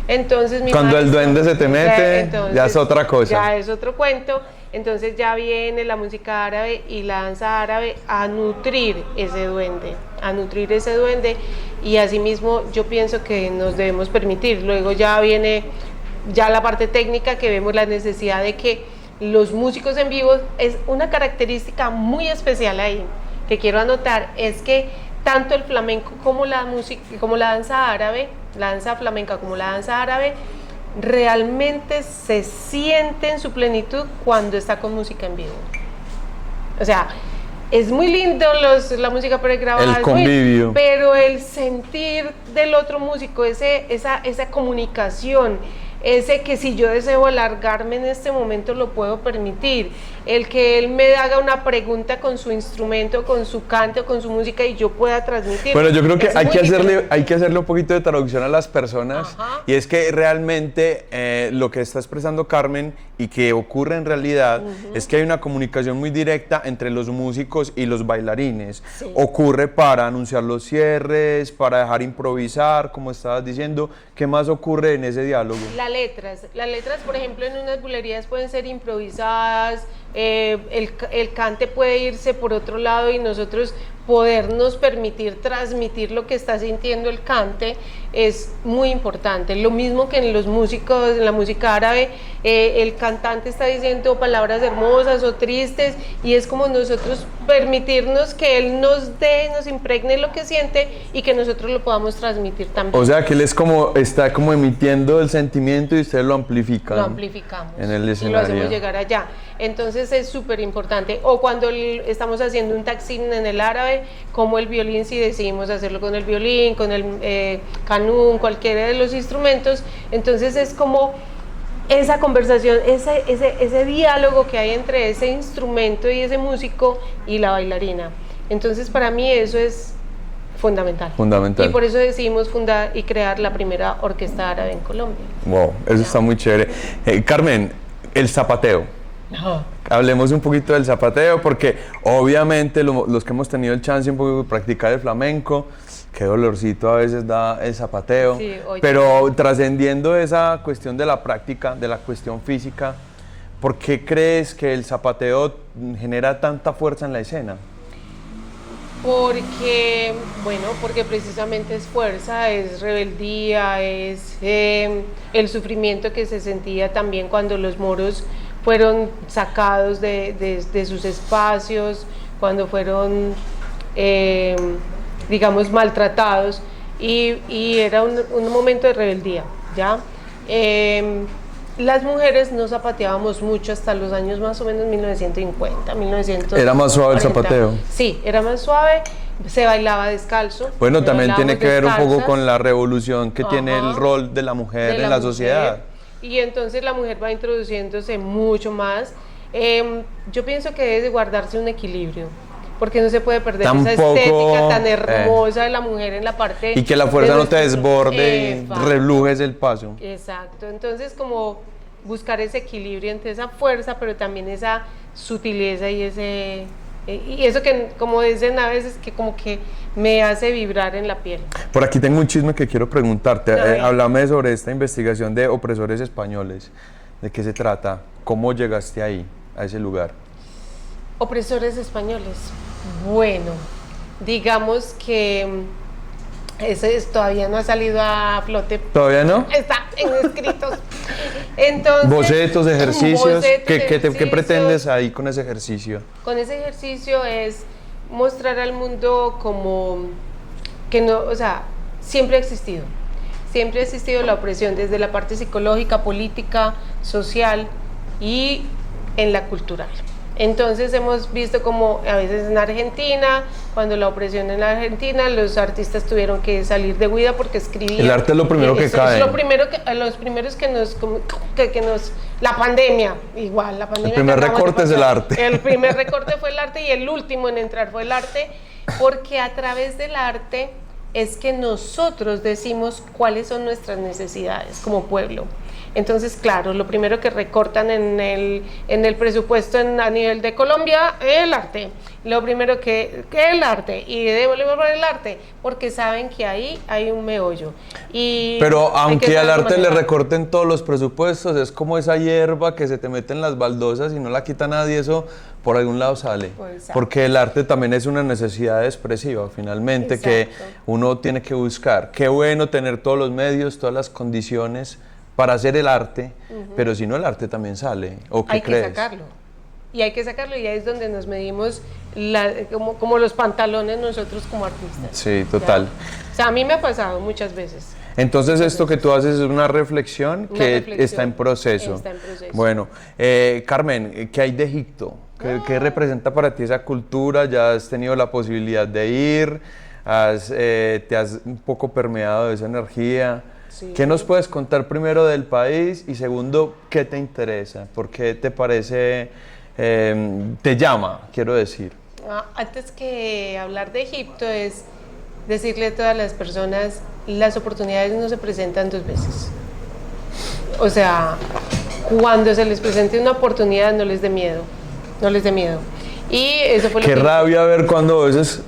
Entonces, cuando el duende se te mete, ya es otra cosa. Ya es otro cuento. Entonces ya viene la música árabe y la danza árabe a nutrir ese duende, y asimismo yo pienso que nos debemos permitir. Luego ya viene la parte técnica, que vemos la necesidad de que los músicos en vivo, es una característica muy especial ahí, que quiero anotar, es que tanto el flamenco como la música, como la danza árabe, la danza flamenca como la danza árabe, realmente se siente en su plenitud cuando está con música en vivo. O sea, es muy lindo la música pregrabada, el convivio, pero el sentir del otro músico, esa comunicación, ese que si yo deseo alargarme en este momento lo puedo permitir, el que él me haga una pregunta con su instrumento, con su canto, con su música y yo pueda transmitir. Bueno, yo creo que hay que hacerle un poquito de traducción a las personas. Ajá. Y es que realmente lo que está expresando Carmen y que ocurre en realidad es que hay una comunicación muy directa entre los músicos y los bailarines. Sí. Ocurre para anunciar los cierres, para dejar improvisar, como estabas diciendo. ¿Qué más ocurre en ese diálogo? Las letras, por ejemplo, en unas bulerías pueden ser improvisadas, el cante puede irse por otro lado y nosotros podernos permitir transmitir lo que está sintiendo el cante es muy importante. Lo mismo que en los músicos, en la música árabe, el cantante está diciendo palabras hermosas o tristes y es como nosotros permitirnos que él nos impregne lo que siente y que nosotros lo podamos transmitir también. O sea que él está como emitiendo el sentimiento y ustedes lo amplifican. Lo amplificamos en el escenario. Y lo hacemos llegar allá. Entonces es súper importante. O cuando estamos haciendo un taksin en el árabe, como el violín, si decidimos hacerlo con el violín, con el canún, cualquiera de los instrumentos, entonces es como esa conversación, ese diálogo que hay entre ese instrumento y ese músico y la bailarina. Entonces para mí eso es fundamental. Fundamental. Y por eso decidimos fundar y crear la primera orquesta árabe en Colombia. Wow, eso está muy chévere. Carmen, el zapateo. Ajá. Hablemos un poquito del zapateo, porque obviamente los que hemos tenido el chance un poco de practicar el flamenco, qué dolorcito a veces da el zapateo, sí, pero trascendiendo esa cuestión de la práctica, de la cuestión física, ¿por qué crees que el zapateo genera tanta fuerza en la escena? Porque precisamente es fuerza, es rebeldía, es el sufrimiento que se sentía también cuando los moros fueron sacados de sus espacios, cuando fueron, digamos, maltratados, y era un momento de rebeldía, ¿ya? Las mujeres no zapateábamos mucho hasta los años más o menos 1950, 1940. ¿Era más suave el zapateo? Sí, era más suave, se bailaba descalzo. Bueno, también tiene que ver un poco con la revolución que tiene el rol de la mujer en la sociedad. Y entonces la mujer va introduciéndose mucho más. Yo pienso que debe guardarse un equilibrio, porque no se puede perder esa estética tan hermosa de la mujer en la parte... Y que la fuerza no te desborde y relujes el paso. Exacto, entonces como buscar ese equilibrio entre esa fuerza, pero también esa sutileza y eso que, como dicen a veces, que como que me hace vibrar en la piel. Por aquí tengo un chisme que quiero preguntarte. Háblame sobre esta investigación de opresores españoles. ¿De qué se trata? ¿Cómo llegaste ahí, a ese lugar? Opresores españoles. Bueno, digamos que eso todavía no ha salido a flote. ¿Todavía no? Está en escritos. Entonces, bocetos, ejercicios. ¿Qué pretendes ahí con ese ejercicio? Con ese ejercicio es mostrar al mundo como que no, o sea, siempre ha existido la opresión desde la parte psicológica, política, social y en la cultural. Entonces hemos visto como a veces en Argentina, cuando la opresión en la Argentina, los artistas tuvieron que salir de huida porque escribían. El arte es lo primero que cae. Es los primeros que nos la pandemia, igual, la pandemia. El primer recorte es el arte. El primer recorte fue el arte y el último en entrar fue el arte, porque a través del arte es que nosotros decimos cuáles son nuestras necesidades como pueblo. Entonces, claro, lo primero que recortan en el presupuesto a nivel de Colombia, el arte. Lo primero que el arte, y devolvemos por el arte, porque saben que ahí hay un meollo. Pero aunque al arte le recorten todos los presupuestos, es como esa hierba que se te mete en las baldosas y no la quita nadie, eso por algún lado sale. Porque el arte también es una necesidad expresiva, finalmente, que uno tiene que buscar. Qué bueno tener todos los medios, todas las condiciones para hacer el arte, pero si no, el arte también sale. ¿O qué crees? Hay que sacarlo, y ahí es donde nos medimos como los pantalones nosotros como artistas. Sí, total. O sea, a mí me ha pasado muchas veces. Entonces esto que tú haces es una reflexión está en proceso. Está en proceso. Bueno, Carmen, ¿qué hay de Egipto? ¿Qué representa para ti esa cultura? ¿Ya has tenido la posibilidad de ir? ¿Te has un poco permeado de esa energía? Sí. ¿Qué nos puedes contar primero del país? Y segundo, ¿qué te interesa? ¿Por qué te parece, te llama, quiero decir? Antes que hablar de Egipto es decirle a todas las personas, las oportunidades no se presentan dos veces. O sea, cuando se les presente una oportunidad, no les dé miedo. Y eso fue lo que... Qué rabia ver cuando a veces,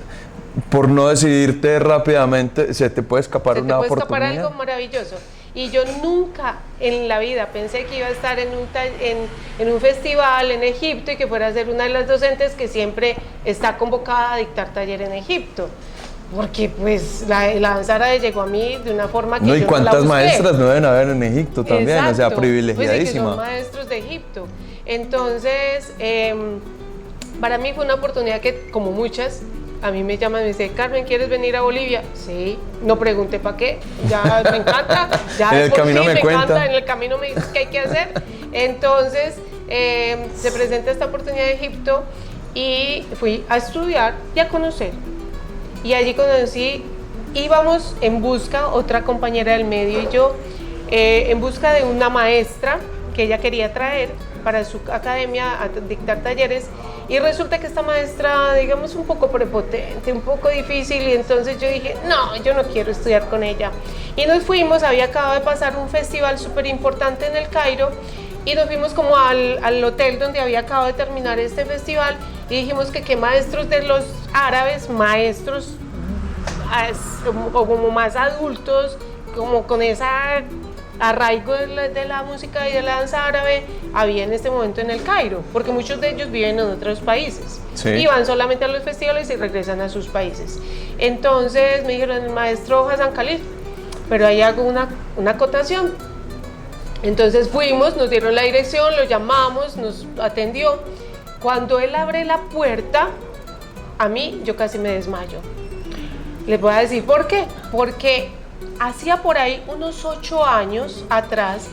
por no decidirte rápidamente, se te puede escapar una oportunidad. Se te puede escapar algo maravilloso. Y yo nunca en la vida pensé que iba a estar en un festival en Egipto y que fuera a ser una de las docentes que siempre está convocada a dictar taller en Egipto. Porque pues la danza árabe llegó a mí de una forma que no, yo y cuántas no la busqué. Maestras no deben haber en Egipto también. Exacto. O sea, privilegiadísima. Pues sí, que son maestros de Egipto. Entonces, para mí fue una oportunidad que, como muchas, a mí me llaman y me dicen, Carmen, ¿quieres venir a Bolivia? Sí, no pregunté para qué, ya me encanta, ya en el camino me cuenta. Encanta, en el camino me dices qué hay que hacer. Entonces, se presenta esta oportunidad de Egipto y fui a estudiar y a conocer. Y allí conocí, íbamos en busca, otra compañera del medio y yo, en busca de una maestra que ella quería traer para su academia a dictar talleres, y resulta que esta maestra, digamos, un poco prepotente, un poco difícil, y entonces yo dije, no, yo no quiero estudiar con ella. Y nos fuimos, había acabado de pasar un festival súper importante en el Cairo, y nos fuimos como al hotel donde había acabado de terminar este festival, y dijimos que qué maestros de los árabes, maestros como más adultos, como con esa arraigo de la música y de la danza árabe había en este momento en el Cairo, porque muchos de ellos viven en otros países y van solamente a los festivales y regresan a sus países. Entonces me dijeron, el maestro Hassan Khalil, pero ahí hago una acotación. Entonces fuimos, nos dieron la dirección, lo llamamos, nos atendió. Cuando él abre la puerta, a mí yo casi me desmayo. Les voy a decir por qué. Porque hacía por ahí unos 8 años atrás,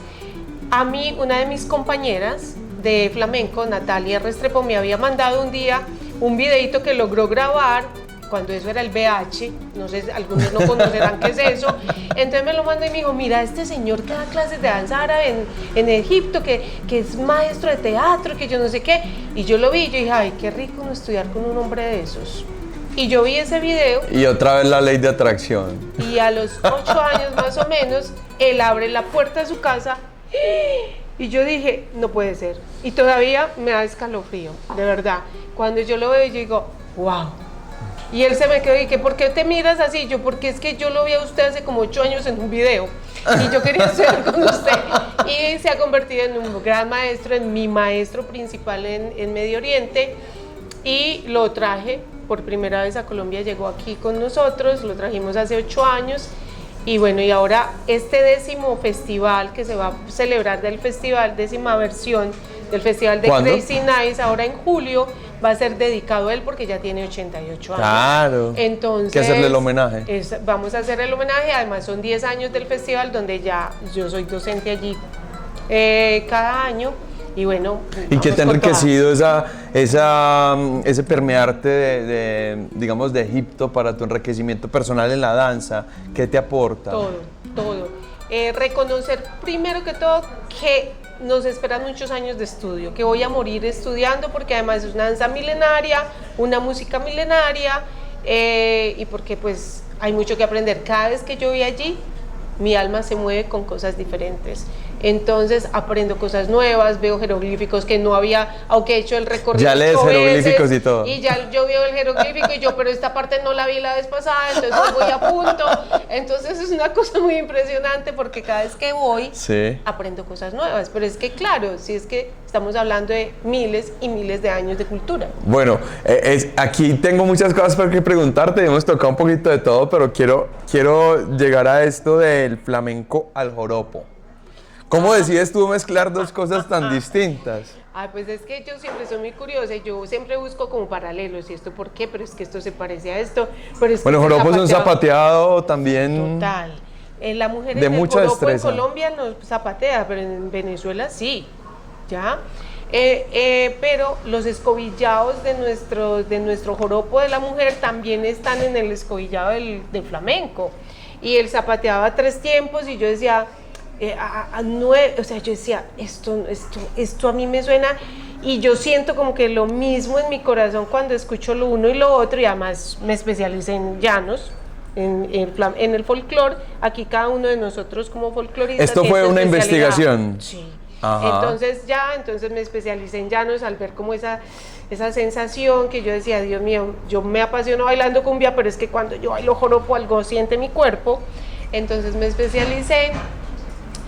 a mí una de mis compañeras de flamenco, Natalia Restrepo, me había mandado un día un videito que logró grabar cuando eso era el VH, no sé, algunos no conocerán qué es eso. Entonces me lo mandó y me dijo, mira, este señor que da clases de danza árabe en Egipto, que es maestro de teatro, que yo no sé qué. Y yo lo vi y yo dije, ay, qué rico uno estudiar con un hombre de esos. Y yo vi ese video. Y otra vez la ley de atracción. Y a los 8 años más o menos, él abre la puerta de su casa y yo dije, no puede ser. Y todavía me da escalofrío, de verdad. Cuando yo lo veo, yo digo, wow. Y él se me quedó y que, ¿por qué te miras así? Yo, porque es que yo lo vi a usted hace como 8 años en un video y yo quería estudiar con usted. Y se ha convertido en un gran maestro, en mi maestro principal en Medio Oriente. Y lo traje por primera vez a Colombia, llegó aquí con nosotros, lo trajimos hace 8 años. Y bueno, y ahora este 10º festival que se va a celebrar del festival, 10ª versión del festival de ¿Cuándo? Crazy Nights, ahora en julio, va a ser dedicado a él porque ya tiene 88 años. Claro. Entonces, ¿Qué hacerle el homenaje? Vamos a hacer el homenaje, además son 10 años del festival donde ya yo soy docente allí cada año. Y bueno, ¿y qué te ha enriquecido ese permearte digamos, de Egipto para tu enriquecimiento personal en la danza? ¿Qué te aporta? Todo. Reconocer primero que todo que nos esperan muchos años de estudio, que voy a morir estudiando porque además es una danza milenaria, una música milenaria y porque pues hay mucho que aprender. Cada vez que yo voy allí, mi alma se mueve con cosas diferentes. Entonces aprendo cosas nuevas, veo jeroglíficos que no había, aunque he hecho el recorrido. Ya lees jeroglíficos y todo. Y ya yo veo el jeroglífico y yo, pero esta parte no la vi la vez pasada, entonces voy a punto. Entonces es una cosa muy impresionante porque cada vez que voy, sí, aprendo cosas nuevas. Pero es que claro, si es que estamos hablando de miles y miles de años de cultura. Bueno, aquí tengo muchas cosas por que preguntarte, hemos tocado un poquito de todo, pero quiero llegar a esto del flamenco al joropo. ¿Cómo decides tú mezclar dos cosas tan distintas? Ay, pues es que yo siempre soy muy curiosa y yo siempre busco como paralelos. ¿Y esto por qué? Pero es que esto se parece a esto. Pero es Bueno, que joropo es un zapateado también. Total. La mujer de en el mucha joropo destreza. en Colombia no zapatea, pero en Venezuela sí. ¿Ya? Pero los escobillados de nuestro joropo de la mujer también están en el escobillado del flamenco. Y él zapateaba a 3 tiempos y yo decía... o sea, yo decía, esto a mí me suena y yo siento como que lo mismo en mi corazón cuando escucho lo uno y lo otro, y además me especialicé en llanos, en el folclore. Aquí cada uno de nosotros como folcloristas. ¿Esto fue una investigación? Sí. Ajá. Entonces me especialicé en llanos al ver como esa sensación que yo decía, Dios mío, yo me apasiono bailando cumbia, pero es que cuando yo bailo joropo algo siente mi cuerpo. Entonces me especialicé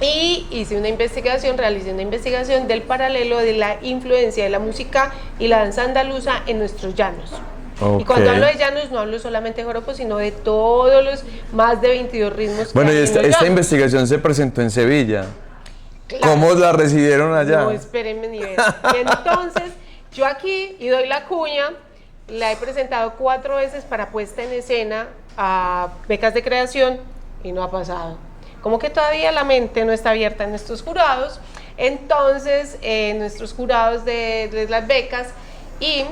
y realicé una investigación del paralelo de la influencia de la música y la danza andaluza en nuestros llanos. Okay. Y cuando hablo de llanos no hablo solamente de joropo, sino de todos los más de 22 ritmos. Bueno, y esta investigación se presentó en Sevilla. Claro. ¿Cómo la recibieron allá? No, espérenme ni ver. Y entonces, yo aquí, y doy la cuña, la he presentado 4 veces para puesta en escena a becas de creación y no ha pasado. Como que todavía la mente no está abierta en nuestros jurados. Entonces, nuestros jurados de las becas, y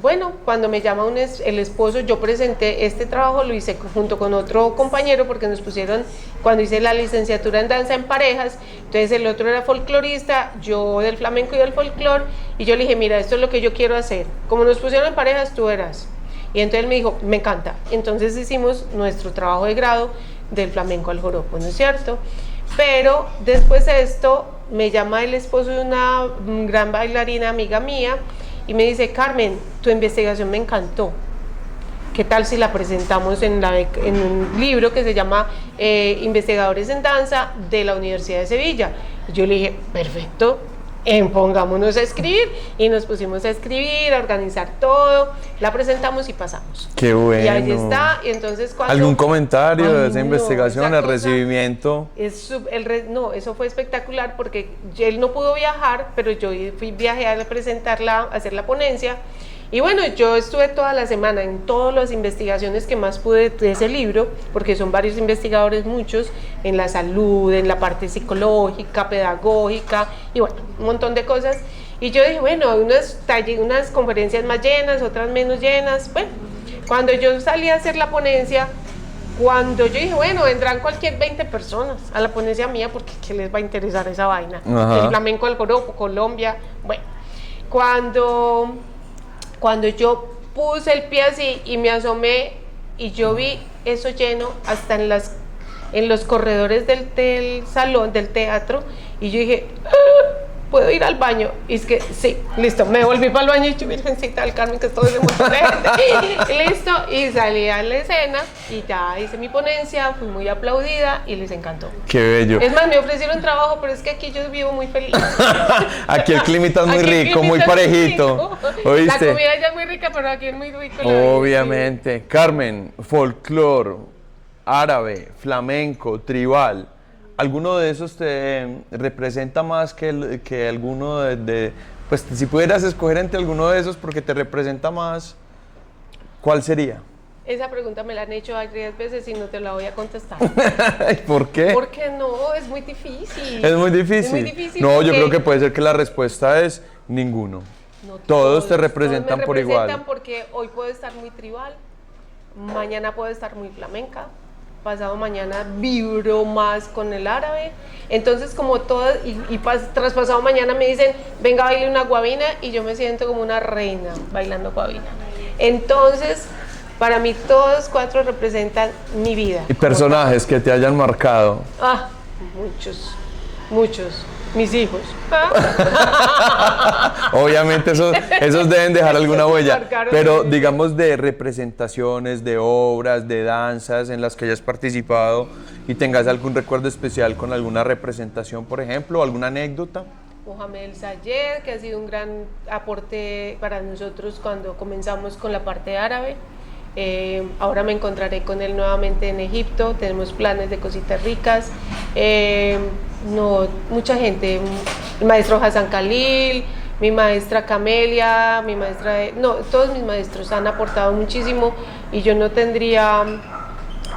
bueno, cuando me llama el esposo, yo presenté este trabajo, lo hice junto con otro compañero porque nos pusieron, cuando hice la licenciatura en danza en parejas, entonces el otro era folclorista, yo del flamenco y del folclore, y yo le dije, mira, esto es lo que yo quiero hacer, como nos pusieron en parejas, tú verás. Y entonces él me dijo, me encanta. Entonces hicimos nuestro trabajo de grado del flamenco al joropo, ¿no es cierto? Pero después de esto me llama el esposo de una gran bailarina amiga mía y me dice, Carmen, tu investigación me encantó. ¿qué tal si la presentamos en un libro que se llama Investigadores en Danza de la Universidad de Sevilla? Y yo le dije, perfecto, pongámonos a escribir, y nos pusimos a escribir, a organizar todo, la presentamos y pasamos. ¡Qué bueno! Y ahí está, y entonces cuando... ¿Algún comentario de esa investigación, el recibimiento? No, eso fue espectacular porque él no pudo viajar, pero yo viajé a presentarla, a hacer la ponencia. Y bueno, yo estuve toda la semana en todas las investigaciones que más pude de ese libro, porque son varios investigadores, muchos, en la salud, en la parte psicológica, pedagógica, y bueno, un montón de cosas. Y yo dije, bueno, hay unas conferencias más llenas, otras menos llenas. Bueno, cuando yo salí a hacer la ponencia, cuando yo dije, bueno, vendrán cualquier 20 personas a la ponencia mía, porque ¿qué les va a interesar esa vaina? Ajá. El flamenco del joropo, Colombia. Bueno, cuando yo puse el pie así y me asomé y yo vi eso lleno hasta en los corredores del salón, del teatro, y yo dije, ¿puedo ir al baño? Y es que sí, listo, me volví para el baño y yo, Virgencita del Carmen, que esto es de mucha gente. Listo, y salí a la escena y ya hice mi ponencia, fui muy aplaudida y les encantó. ¡Qué bello! Es más, me ofrecieron trabajo, pero es que aquí yo vivo muy feliz. Aquí el clima es muy rico, muy parejito. ¿Oíste? La comida ya es muy rica, pero aquí es muy rico. Obviamente. Carmen, folclore, árabe, flamenco, tribal. ¿Alguno de esos te representa más que alguno pues si pudieras escoger entre alguno de esos porque te representa más, ¿cuál sería? Esa pregunta me la han hecho varias veces y no te la voy a contestar. ¿Por qué? Porque no, es muy difícil. Es muy difícil. Es muy difícil. No, yo creo que puede ser que la respuesta es ninguno. No, todos te representan por igual. Me representan porque hoy puedo estar muy tribal, mañana puedo estar muy flamenca, pasado mañana vibro más con el árabe. Entonces, como todo, tras pasado mañana me dicen, venga, baile una guabina, y yo me siento como una reina bailando guabina. Entonces, para mí todos cuatro representan mi vida. ¿Y personajes que te hayan marcado? Ah, muchos. Mis hijos. Obviamente esos deben dejar alguna huella, pero digamos de representaciones, de obras, de danzas en las que hayas participado y tengas algún recuerdo especial con alguna representación, por ejemplo, alguna anécdota. Mohamed El Sayed, que ha sido un gran aporte para nosotros cuando comenzamos con la parte árabe. Ahora me encontraré con él nuevamente en Egipto, tenemos planes de cositas ricas. Mucha gente, el maestro Hassan Khalil, mi maestra Camelia, todos mis maestros han aportado muchísimo, y yo no tendría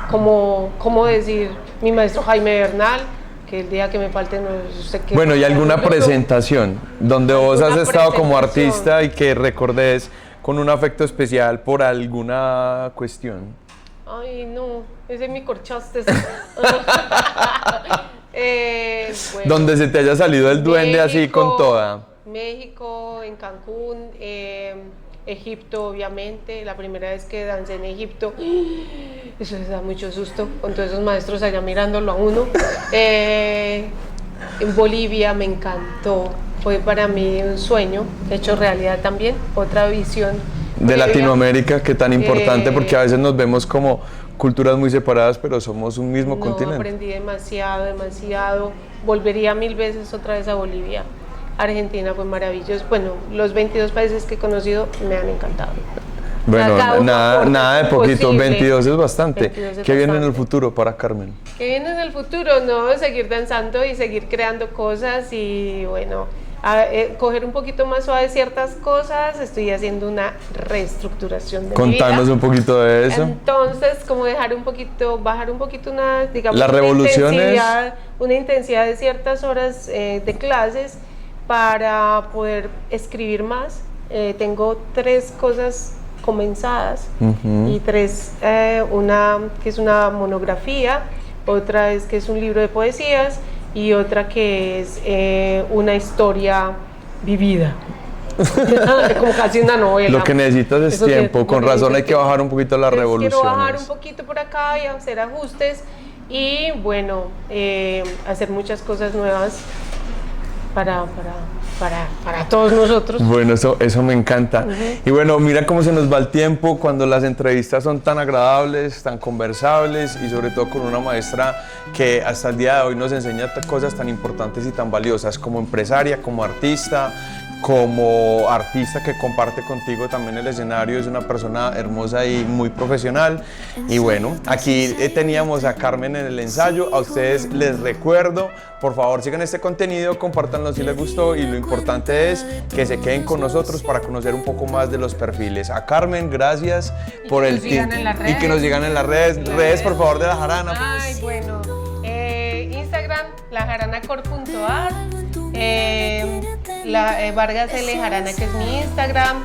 cómo decir mi maestro Jaime Bernal, que el día que me falte no sé qué. Bueno, ¿y alguna presentación donde vos has estado como artista y que recordes con un afecto especial por alguna cuestión? Ay, no, ese me corchaste. Bueno, donde se te haya salido el duende México, así con toda. México, en Cancún, Egipto, obviamente, la primera vez que dancé en Egipto, eso les da mucho susto, con todos esos maestros allá mirándolo a uno. En Bolivia me encantó, fue para mí un sueño, hecho realidad también, otra visión. De Latinoamérica, que tan importante, porque a veces nos vemos como culturas muy separadas, pero somos un mismo continente. Aprendí demasiado, volvería 1000 veces otra vez a Bolivia. Argentina fue maravilloso, bueno, los 22 países que he conocido me han encantado. Bueno, nada de poquito, posible. 22 es bastante. 22 es ¿Qué viene en bastante. el futuro para Carmen? ¿Qué viene en el futuro? No, seguir danzando y seguir creando cosas y bueno, coger un poquito más suave ciertas cosas. Estoy haciendo una reestructuración de mi vida. Contanos un poquito de eso. Entonces, como bajar un poquito digamos, Las revoluciones. Una intensidad de ciertas horas de clases para poder escribir más. Tengo 3 cosas comenzadas y 3, una que es una monografía, otra que es un libro de poesías y otra que es una historia vivida. Como casi una novela. Lo que necesitas es tiempo, con razón hay que bajar un poquito las revoluciones. Quiero bajar un poquito por acá y hacer ajustes y bueno, hacer muchas cosas nuevas para todos nosotros. Bueno, eso me encanta. Y bueno, mira cómo se nos va el tiempo cuando las entrevistas son tan agradables, tan conversables y sobre todo con una maestra que hasta el día de hoy nos enseña cosas tan importantes y tan valiosas como empresaria, como artista que comparte contigo también el escenario. Es una persona hermosa y muy profesional. Y bueno, aquí teníamos a Carmen en el ensayo. A ustedes les recuerdo, por favor sigan este contenido, compártanlo si les gustó y lo importante es que se queden con nosotros para conocer un poco más de los perfiles. A Carmen, gracias por el tiempo. Y que nos sigan en las redes, por favor, de La Jarana. Ay, bueno, Instagram, lajaranacor.ar, Vargas L. Jarana, que es mi Instagram,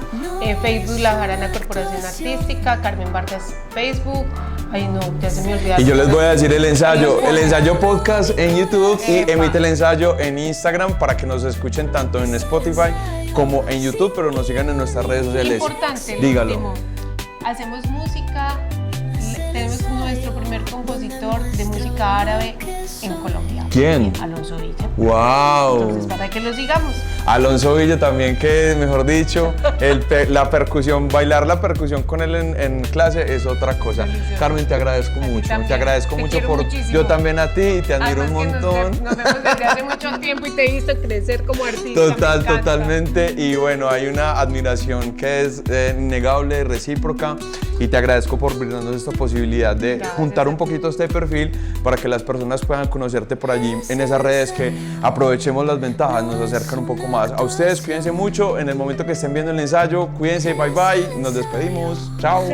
Facebook La Jarana Corporación Artística, Carmen Vargas Facebook. Ay no, ya se me olvidó. Y yo les voy a decir el ensayo podcast en YouTube y Emite el Ensayo en Instagram para que nos escuchen tanto en Spotify como en YouTube, pero nos sigan en nuestras redes sociales. Importante, dígalo. Último. Hacemos música, tenemos nuestro primer compositor de música árabe en Colombia. ¿Quién? Alonso Villa. ¡Wow! Entonces, para que lo sigamos. Alonso Villa también, que mejor dicho, la percusión, bailar la percusión con él en clase es otra cosa. Delicioso. Carmen, te agradezco mucho. También. Te agradezco Te mucho quiero muchísimo. Yo también a ti y te admiro Además un montón. Nos vemos desde hace mucho tiempo y te he visto crecer como artista. Totalmente. Y bueno, hay una admiración que es innegable, recíproca. Y te agradezco por brindarnos esta posibilidad de juntar un poquito este perfil para que las personas puedan conocerte por allí en esas redes, que aprovechemos las ventajas, nos acercan un poco más. A ustedes, cuídense mucho en el momento que estén viendo el ensayo, cuídense, bye bye, nos despedimos, chao.